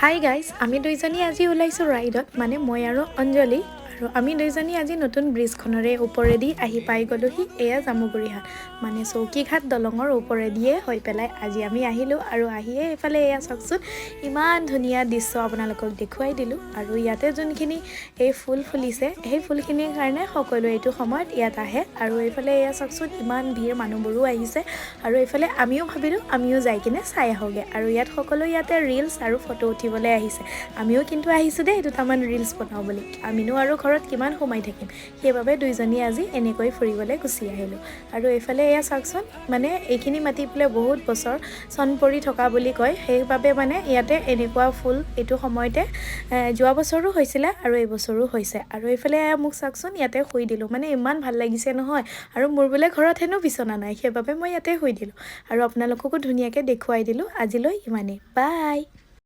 Hi guys, আমি দুইজনী আজি ওলাইছোঁ ৰাইডত, মানে মই আৰু অঞ্জলি। আৰু আমি দুইজনী আজি নতুন ব্ৰিজখনৰে ওপৰেদি আহি পাই গ'লোহি। এয়া জামুগুৰিহাট, মানে চৌকীঘাট দলঙৰ ওপৰেদিয়ে হৈ পেলাই আজি আমি আহিলোঁ। আৰু আহিয়ে এইফালে এয়া চাওকচোন, ইমান ধুনীয়া দৃশ্য আপোনালোকক দেখুৱাই দিলোঁ। আৰু ইয়াতে যোনখিনি এই ফুল ফুলিছে, সেই ফুলখিনিৰ কাৰণে সকলোৱে এইটো সময়ত ইয়াত আহে। আৰু এইফালে এয়া চাওকচোন, ইমান ভিৰ, মানুহবোৰো আহিছে। আৰু এইফালে আমিও ভাবিলোঁ আমিও যাই কিনে চাই আহোঁগৈ। আৰু ইয়াত সকলো ইয়াতে ৰিলচ আৰু ফটো উঠিবলৈ আহিছে। আমিও কিন্তু আহিছোঁ দেই দুটামান ৰিলচ বনাওঁ বুলি। আমিনো আৰু ঘৰত কিমান সোমাই থাকিম, সেইবাবে দুইজনী আজি এনেকৈ ফুৰিবলৈ গুচি আহিলোঁ। আৰু এইফালে এয়া চাওকচোন, মানে এইখিনি মাটি বোলে বহুত বছৰ চন পৰি থকা বুলি কয়, সেইবাবে মানে ইয়াতে এনেকুৱা ফুল এইটো সময়তে যোৱা বছৰো হৈছিলে আৰু এইবছৰো হৈছে। আৰু এইফালে মোক চাওকচোন, ইয়াতে শুই দিলোঁ, মানে ইমান ভাল লাগিছে নহয়। আৰু মোৰ বোলে ঘৰত হেনো বিচনা নাই, সেইবাবে মই ইয়াতে শুই দিলোঁ। আৰু আপোনালোককো ধুনীয়াকৈ দেখুৱাই দিলোঁ। আজিলৈ ইমানেই, বাই।